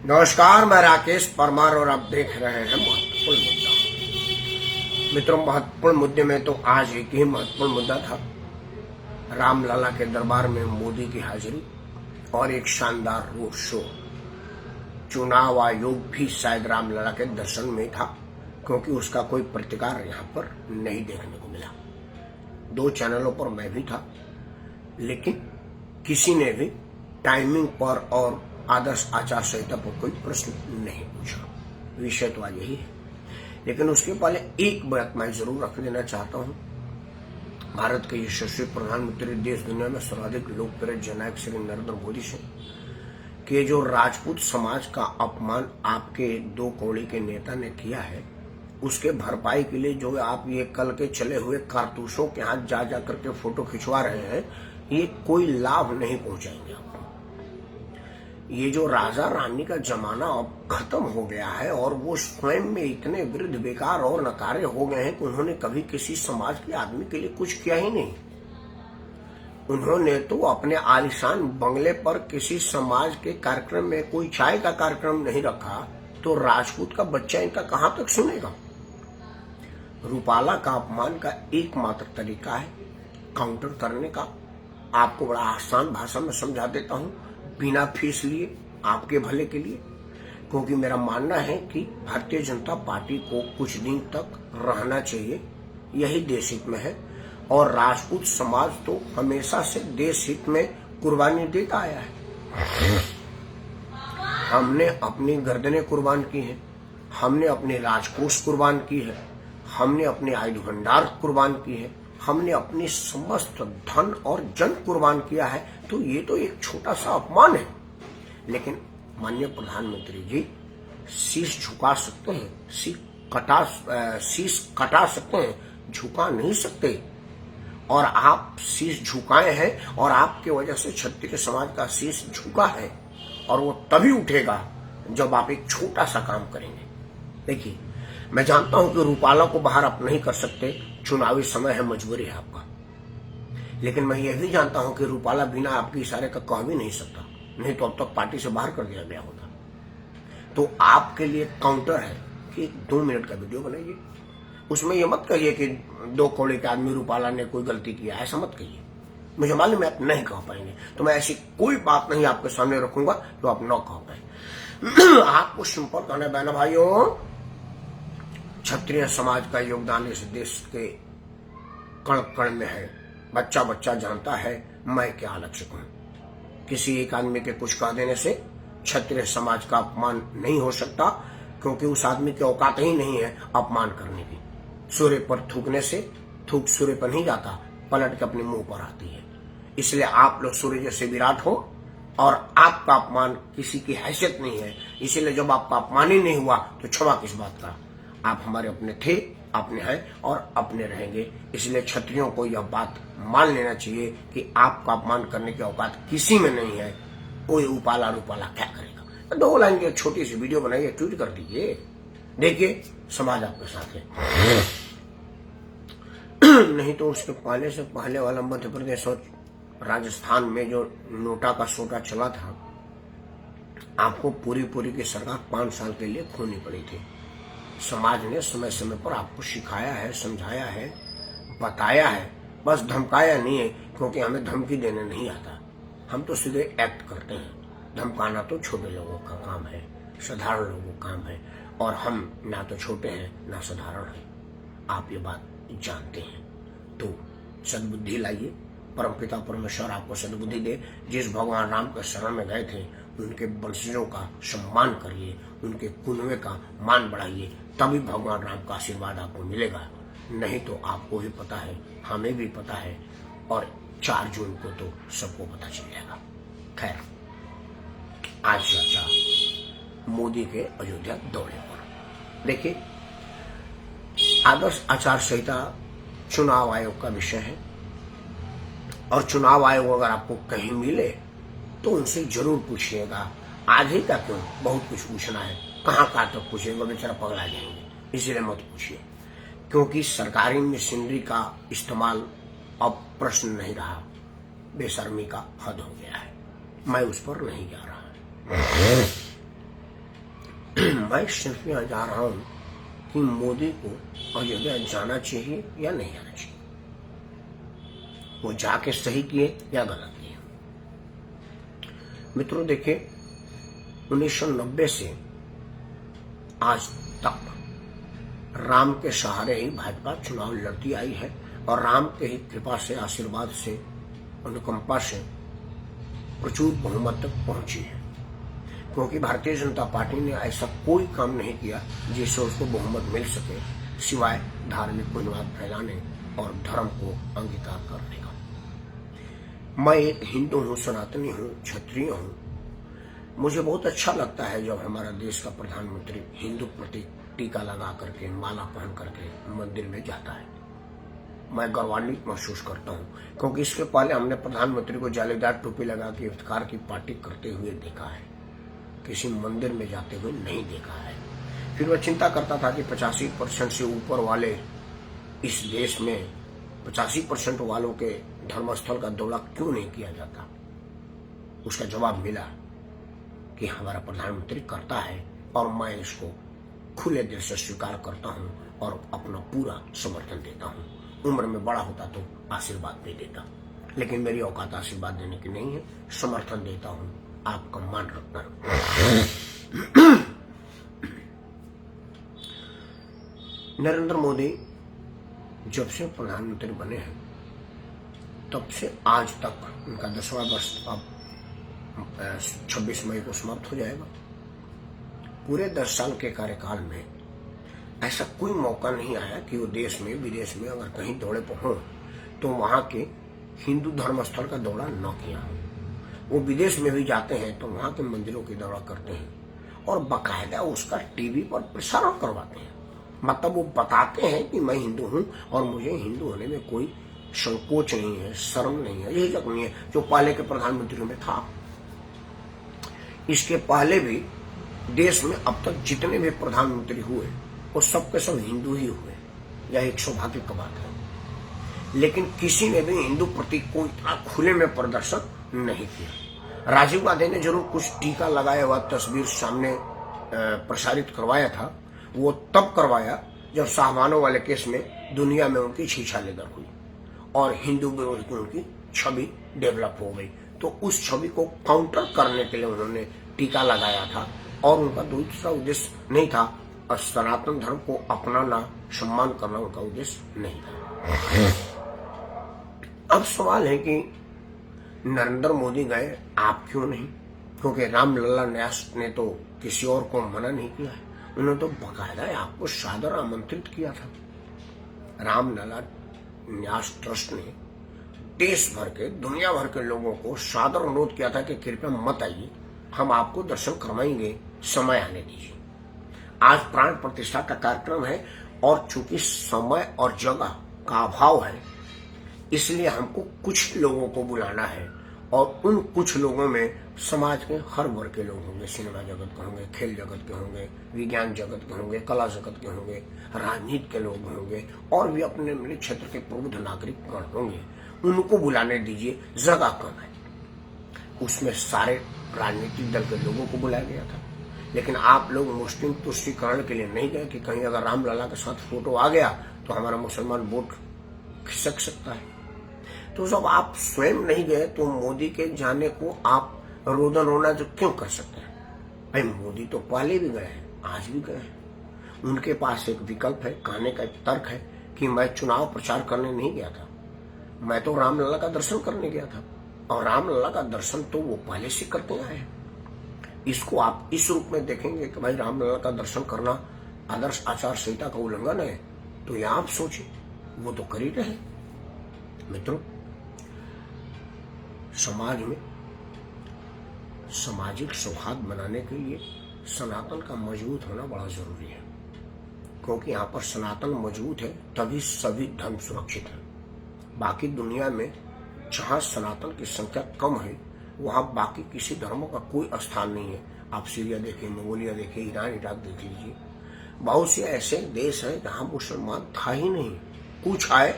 नमस्कार, मैं राकेश परमार और आप देख रहे हैं महत्वपूर्ण मुद्दा। मित्रों, महत्वपूर्ण मुद्दे में तो आज एक ही महत्वपूर्ण मुद्दा था, रामलला के दरबार में मोदी की हाजिरी और एक शानदार रोड शो। चुनाव आयोग भी शायद रामलला के दर्शन में था, क्योंकि उसका कोई प्रतिकार यहाँ पर नहीं देखने को मिला। 2 चैनलों पर मैं भी था, लेकिन किसी ने भी टाइमिंग पर और आदर्श आचार संहिता पर कोई प्रश्न नहीं पूछा। विषय तो आज यही है, लेकिन उसके पहले एक बात मैं जरूर रख देना चाहता हूँ। भारत के यशस्वी प्रधानमंत्री, देश दुनिया में सर्वाधिक लोकप्रिय जननायक श्री नरेंद्र मोदी से कि जो राजपूत समाज का अपमान आपके 2 कौड़ी के नेता ने किया है, उसके भरपाई के लिए जो आप ये कल के चले हुए कारतूसों के हाथ जा करके फोटो खिंचवा रहे हैं, ये कोई लाभ नहीं पहुंचाएंगे आपको। ये जो राजा रानी का जमाना अब खत्म हो गया है और वो स्वयं में इतने वृद्ध, बेकार और नकारे हो गए हैं कि उन्होंने कभी किसी समाज के आदमी के लिए कुछ किया ही नहीं। उन्होंने तो अपने आलीशान बंगले पर किसी समाज के कार्यक्रम में कोई चाय का कार्यक्रम नहीं रखा, तो राजपूत का बच्चा इनका कहां तक सुनेगा। रूपाला का अपमान का एकमात्र तरीका है काउंटर करने का। आपको बड़ा आसान भाषा में समझा देता हूं, बिना फीस लिए, आपके भले के लिए। क्योंकि मेरा मानना है कि भारतीय जनता पार्टी को कुछ दिन तक रहना चाहिए, यही देश हित में है। और राजपूत समाज तो हमेशा से देश हित में कुर्बानी देता आया है। हमने अपनी गर्दनें कुर्बान की हैं, हमने अपने राजकोष कुर्बान की है, हमने अपने आयुध भंडार कुर्बान की है, हमने अपनी समस्त धन और जन कुर्बान किया है। तो ये तो एक छोटा सा अपमान है, लेकिन माननीय प्रधानमंत्री जी शीश झुका सकते हैं, शीश कटा सकते हैं, झुका नहीं सकते। और आप शीश झुकाए हैं और आपके वजह से क्षत्रिय समाज का शीश झुका है, और वो तभी उठेगा जब आप एक छोटा सा काम करेंगे। देखिए, मैं जानता हूं कि रूपाला को बाहर आप नहीं कर सकते, चुनावी समय है, मजबूरी है आपका। लेकिन मैं यह भी जानता हूं कि रूपाला बिना आपके इशारे का कह भी नहीं सकता, नहीं तो अब तक पार्टी से बाहर कर दिया गया होता। तो आपके लिए काउंटर है कि 2 मिनट का वीडियो बनाइए। उसमें यह मत कहिए कि 2 कौड़ी के आदमी रूपाला ने कोई गलती किया, ऐसा मत कहिए। मुझे मालूम है आप नहीं कह पाएंगे, तो मैं ऐसी कोई बात नहीं आपके सामने रखूंगा जो आप न कह पाए। आपको सिंपल कहना, बहना भाइयों, क्षत्रिय समाज का योगदान इस देश के कण कण में है। बच्चा बच्चा जानता है मैं क्या लक्ष्य हूं। किसी एक आदमी के कुछ कह देने से क्षत्रिय समाज का अपमान नहीं हो सकता, क्योंकि उस आदमी की औकात ही नहीं है अपमान करने की। सूर्य पर थूकने से थूक सूर्य पर नहीं जाता, पलट के अपने मुंह पर आती है। इसलिए आप लोग सूर्य जैसे विराट हो और आपका अपमान किसी की हैसियत नहीं है। इसीलिए जब आपका अपमान ही नहीं हुआ तो क्षमा किस बात का। आप हमारे अपने थे, अपने हैं और अपने रहेंगे। इसलिए क्षत्रियों को यह बात मान लेना चाहिए कि आपका अपमान करने की औकात किसी में नहीं है। कोई उपाला रूपाला क्या करेगा। 2 लाइन की छोटी सी वीडियो बनाइए, ट्वीट कर दीजिए, देखिए समाज आपके साथ है। नहीं तो उसके पहले से पहले वाला मध्य प्रदेश और राजस्थान में जो नोटा का सोटा चला था, आपको पूरी की सरकार 5 साल के लिए खोनी पड़ी थी। समाज ने समय समय पर आपको सिखाया है, समझाया है, बताया है, बस धमकाया नहीं है, क्योंकि हमें धमकी देने नहीं आता। हम तो सीधे एक्ट करते हैं। धमकाना तो छोटे लोगों का काम है, साधारण लोगों का काम है, और हम ना तो छोटे हैं ना साधारण हैं। आप ये बात जानते हैं, तो सद्बुद्धि लाइए। परमपिता परमेश्वर आपको सद्बुद्धि दे। जिस भगवान राम के शरण में गए थे, उनके वंशजों का सम्मान करिए, उनके कुनवे का मान बढ़ाइए, तभी भगवान राम का आशीर्वाद आपको मिलेगा। नहीं तो आपको भी पता है, हमें भी पता है, और 4 जून को तो सबको पता चल जाएगा। खैर, आज चर्चा मोदी के अयोध्या दौरे पर। देखिए, आदर्श आचार संहिता चुनाव आयोग का विषय है, और चुनाव आयोग अगर आपको कहीं मिले तो उनसे जरूर पूछिएगा। आज ही का क्यों, बहुत कुछ पूछना है, कहाँ तक पूछिएगा, बेचारा पगला जाएंगे। इसलिए मत पूछिए, क्योंकि सरकारी मशीनरी का इस्तेमाल अब प्रश्न नहीं रहा, बेशर्मी का हद हो गया है। मैं उस पर नहीं जा रहा। मैं सिर्फ यहाँ जा रहा हूँ कि मोदी को अयोध्या जाना चाहिए या नहीं जाना चाहिए, वो जाके सही किए या गलत किए। मित्रों देखिए, 1990 से आज तक राम के सहारे ही भाजपा चुनाव लड़ती आई है और राम के ही कृपा से, आशीर्वाद से, अनुकंपा से प्रचुर बहुमत तक पहुंची है। क्योंकि भारतीय जनता पार्टी ने ऐसा कोई काम नहीं किया जिससे उसको बहुमत मिल सके, सिवाय धार्मिक उन्माद फैलाने और धर्म को अंगीकार करने का। मैं एक हिंदू हूँ, सनातनी हूँ, क्षत्रिय हूँ। मुझे बहुत अच्छा लगता है जब हमारा देश का प्रधानमंत्री हिंदू प्रतीक टीका लगा करके, माला पहन करके मंदिर में जाता है। मैं गौरवान्वित महसूस करता हूँ, क्योंकि इसके पहले हमने प्रधानमंत्री को जालीदार टोपी लगा के इफ्तार की पार्टी करते हुए देखा है, किसी मंदिर में जाते हुए नहीं देखा है। फिर वह चिंता करता था कि 85% से ऊपर वाले इस देश में 85% वालों के धर्मस्थल का दौरा क्यों नहीं किया जाता। उसका जवाब मिला कि हमारा प्रधानमंत्री करता है और मैं इसको खुले दिल से स्वीकार करता हूं और अपना पूरा समर्थन देता हूं। उम्र में बड़ा होता तो आशीर्वाद भी देता, लेकिन मेरी औकात आशीर्वाद देने की नहीं है, समर्थन देता हूं, आपका मान रखता हूं। नरेंद्र मोदी जब से प्रधानमंत्री बने हैं तब से आज तक उनका 10वां वर्ष अब 26 मई को समाप्त हो जाएगा। पूरे 10 साल के कार्यकाल में ऐसा कोई मौका नहीं आया कि वो देश में, विदेश में अगर कहीं दौड़े पर हों तो वहां के हिंदू धर्म स्थल का दौरा न किया हो। वो विदेश में भी जाते हैं तो वहां के मंदिरों की दौरा करते हैं और बाकायदा उसका टीवी पर प्रसारण करवाते हैं। मतलब वो बताते हैं कि मैं हिंदू हूं और मुझे हिंदू होने में कोई संकोच नहीं है, शर्म नहीं है, झिझक नहीं है, जो पहले के प्रधानमंत्रियों में था। इसके पहले भी देश में अब तक जितने भी प्रधानमंत्री हुए वो सबके सब हिंदू ही हुए, यह एक सौभाग्य की बात है। लेकिन किसी ने भी हिंदू प्रतीक को इतना खुले में प्रदर्शन नहीं किया। राजीव गांधी ने जरूर कुछ टीका लगाया हुआ तस्वीर सामने प्रसारित करवाया था, वो तब करवाया जब साहबानों वाले केस में दुनिया में उनकी छीछालेदर हुई और हिंदू विरोध की उनकी छवि डेवलप हो गई। तो उस छवि को काउंटर करने के लिए उन्होंने टीका लगाया था और उनका दूसरा उद्देश्य नहीं था, और सनातन धर्म को अपनाना, सम्मान करना उनका उद्देश्य नहीं था। अब सवाल है कि नरेंद्र मोदी गए, आप क्यों नहीं? क्योंकि रामलला न्यास ने तो किसी और को मना नहीं किया है, उन्होंने तो बाकायदा आपको सादर आमंत्रित किया था। रामलला न्यास ट्रस्ट ने देश भर के, दुनिया भर के लोगों को सादर अनुरोध किया था कि कृपया मत आइए, हम आपको दर्शन करवाएंगे, समय आने दीजिए। आज प्राण प्रतिष्ठा का कार्यक्रम है और चूंकि समय और जगह का अभाव है, इसलिए हमको कुछ लोगों को बुलाना है और उन कुछ लोगों में समाज के हर वर्ग के लोग होंगे। सिनेमा जगत के होंगे, खेल जगत के होंगे, विज्ञान जगत के होंगे, कला जगत के होंगे, राजनीति के लोग होंगे और भी अपने अपने क्षेत्र के प्रबुद्ध नागरिक होंगे। उनको बुलाने दीजिए, जगह कम है। उसमें सारे राजनीतिक दल के लोगों को बुलाया गया था, लेकिन आप लोग मुस्लिम तुष्टीकरण के लिए नहीं गए कि कहीं अगर रामलला के साथ फोटो आ गया तो हमारा मुसलमान वोट खिसक सकता है। तो जब आप स्वयं नहीं गए तो मोदी के जाने को आप रोना रोना जो क्यों कर सकते हैं? भाई मोदी तो पहले भी गए हैं, आज भी गए हैं। उनके पास एक विकल्प है, कहने का एक तर्क है कि मैं चुनाव प्रचार करने नहीं गया था, मैं तो रामलला का दर्शन करने गया था। और रामलला का दर्शन तो वो पहले से करते आए हैं। इसको आप इस रूप में देखेंगे कि भाई रामलला का दर्शन करना आदर्श आचार संहिता का उल्लंघन है, तो यह आप सोचिए, वो तो कर ही रहे। मित्रों, समाज में सामाजिक सौहार्द बनाने के लिए सनातन का मजबूत होना बड़ा जरूरी है, क्योंकि यहाँ पर सनातन मजबूत है तभी सभी धर्म सुरक्षित है। बाकी दुनिया में जहाँ सनातन की संख्या कम है वहाँ बाकी किसी धर्मों का कोई स्थान नहीं है। आप सीरिया देखिए, मंगोलिया देखिए, ईरान इराक देख लीजिए, बहुत से ऐसे देश हैं जहाँ मुसलमान था ही नहीं, कुछ आए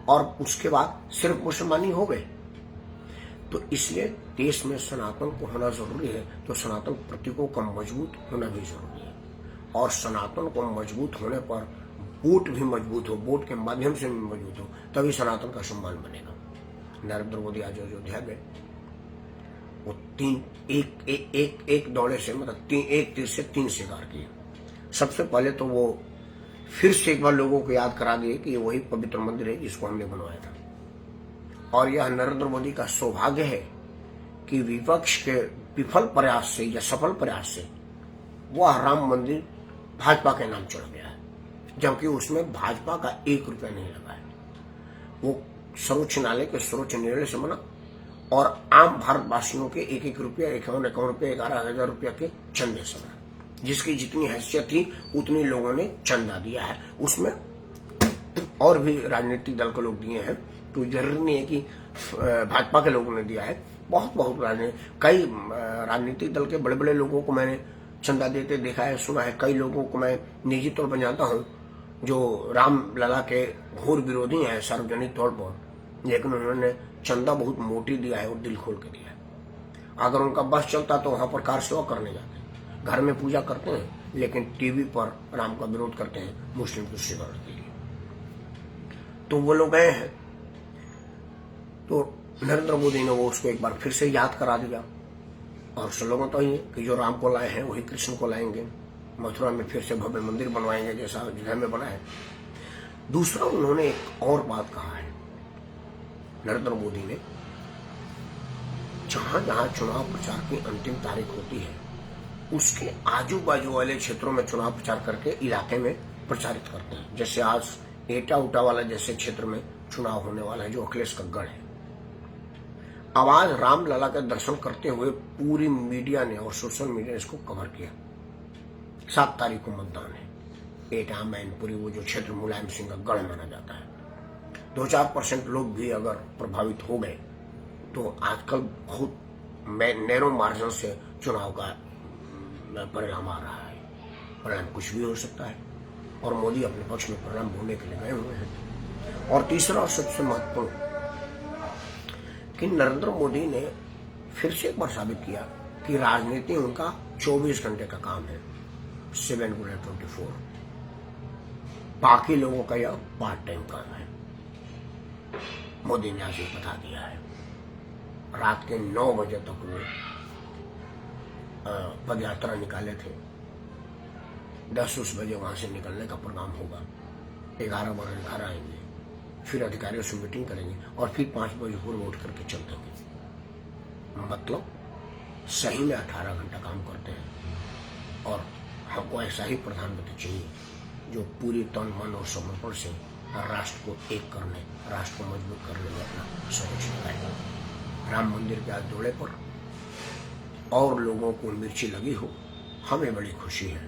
और उसके बाद सिर्फ मुसलमानी हो गए। तो इसलिए देश में सनातन को होना जरूरी है, तो सनातन प्रतीकों का मजबूत होना भी जरूरी है। और सनातन को मजबूत होने पर वोट भी मजबूत हो, वोट के माध्यम से भी मजबूत हो, तभी सनातन का सम्मान बनेगा। नरेंद्र मोदी आज अयोध्या गए, वो एक दौड़े से मतलब एक तीर से 3 शिकार किए। सबसे पहले तो वो फिर से एक बार लोगों को याद करा दिए कि ये वही पवित्र मंदिर है जिसको हमने बनवाया था। और यह नरेंद्र मोदी का सौभाग्य है कि विपक्ष के विफल प्रयास से या सफल प्रयास से वह राम मंदिर भाजपा के नाम चढ़ गया है, जबकि उसमें भाजपा का 1 रुपया नहीं लगा है। वो सर्वोच्च न्यायालय के सर्वोच्च निर्णय से बना और आम भारतवासियों के 1-1 रुपया, 51 रुपये, 11,000 रुपया के चंदे से बना। जिसकी जितनी हैसियत थी उतनी लोगों ने चंदा दिया है। उसमें और भी राजनीतिक दल के लोग दिए हैं, तो जरूरी नहीं है कि भाजपा के लोगों ने दिया है। बहुत कई राजनीतिक दल के बड़े बड़े लोगों को मैंने चंदा देते देखा है, सुना है। कई लोगों को मैं निजी तौर पर जानता हूँ जो राम लला के घोर विरोधी हैं सार्वजनिक तौर पर, लेकिन उन्होंने चंदा बहुत मोटी दिया है और दिल खोल के दिया है। अगर उनका बस चलता तो वहां पर कार सेवा करने जाते, घर में पूजा करते हैं, लेकिन टीवी पर राम का विरोध करते हैं मुस्लिम तुष्टिकरण के लिए। तो वो लोग गए हैं, तो नरेंद्र मोदी ने वो उसको एक बार फिर से याद करा दिया। और स्लोगन तो ये कि जो राम को लाए हैं वही कृष्ण को लाएंगे, मथुरा में फिर से भव्य मंदिर बनवाएंगे जैसा अयोध्या में बना है। दूसरा उन्होंने एक और बात कहा है नरेंद्र मोदी ने, जहां जहां चुनाव प्रचार की अंतिम तारीख होती है उसके आजू बाजू वाले क्षेत्रों में चुनाव प्रचार करके इलाके में प्रचारित करते हैं। जैसे आज एटा उटा वाला जैसे क्षेत्र में चुनाव होने वाला है जो अखिलेश का गढ़ है। अब आज रामलला का दर्शन करते हुए पूरी मीडिया ने और सोशल मीडिया ने इसको कवर किया। 7 तारीख को मतदान है। एटा, मैनपुरी, वो जो क्षेत्र मुलायम सिंह का गढ़ माना जाता है। 2-4% लोग भी अगर प्रभावित हो गए तो आजकल बहुत नैरो मार्जिन से चुनाव का परिणाम आ रहा है। परिणाम कुछ भी हो सकता है और मोदी अपने पक्ष में परिणाम बोलने के लिए गए हुए हैं। और तीसरा और सबसे महत्वपूर्ण कि नरेंद्र मोदी ने फिर से एक बार साबित किया कि राजनीति उनका 24 घंटे का काम है, 7x24। बाकी लोगों का यह पार्ट टाइम काम है। मोदी ने आज ये बता दिया है। रात के 9 बजे तक वो पद यात्रा निकाले थे। 10-10 बजे वहां से निकलने का प्रोग्राम होगा। 11 बजे घर आएंगे, फिर अधिकारियों से मीटिंग करेंगे और फिर 5 बजे पूर्व उठ करके चल देंगे। मतलब सही में 18 घंटा काम करते हैं। और हमको ऐसा ही प्रधानमंत्री चाहिए जो पूरी तन मन और समर्पण से राष्ट्र को एक करने, राष्ट्र को मजबूत करने में अपना सहयोग लगाए। राम मंदिर के आज दौड़े पर और लोगों को मिर्ची लगी हो, हमें बड़ी खुशी है,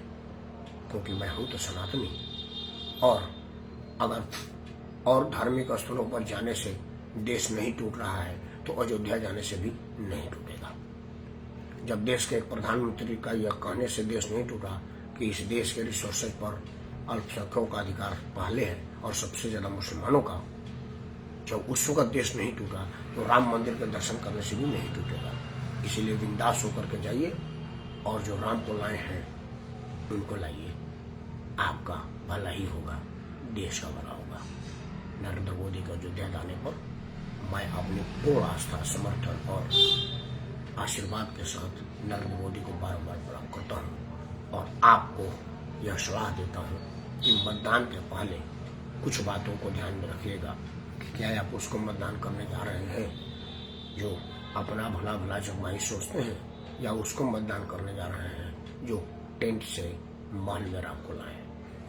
क्योंकि मैं हूं तो सनातनी। और अगर और धार्मिक स्थलों पर जाने से देश नहीं टूट रहा है तो अयोध्या जाने से भी नहीं टूटेगा। जब देश के एक प्रधानमंत्री का यह कहने से देश नहीं टूटा कि इस देश के रिसोर्सेज पर अल्पसंख्यकों का अधिकार पहले है और सबसे ज्यादा मुसलमानों का, जब उस वक्त देश नहीं टूटा तो राम मंदिर के दर्शन करने से भी नहीं टूटेगा। इसीलिए बिंदास होकर के जाइए और जो राम को लाए हैं उनको लाइए। आपका भला ही होगा, देश का भला होगा। नरेंद्र मोदी का अयोध्या जाने पर मैं अपनी पूर्ण आस्था, समर्थन और आशीर्वाद के साथ नरेंद्र मोदी को बार बार प्रणाम करता हूँ। और आपको यह सलाह देता हूँ कि मतदान के पहले कुछ बातों को ध्यान में रखिएगा कि क्या आप उसको मतदान करने जा रहे हैं जो अपना भला जगमाही सोचते हैं, या उसको मतदान करने जा रहे हैं जो टेंट से महल में राम को लाए।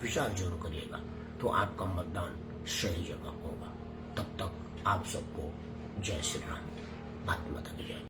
विचार जरूर करिएगा तो आपका मतदान सही जगह होगा। तब तक आप सबको जय श्री राम। भारत माता की जय।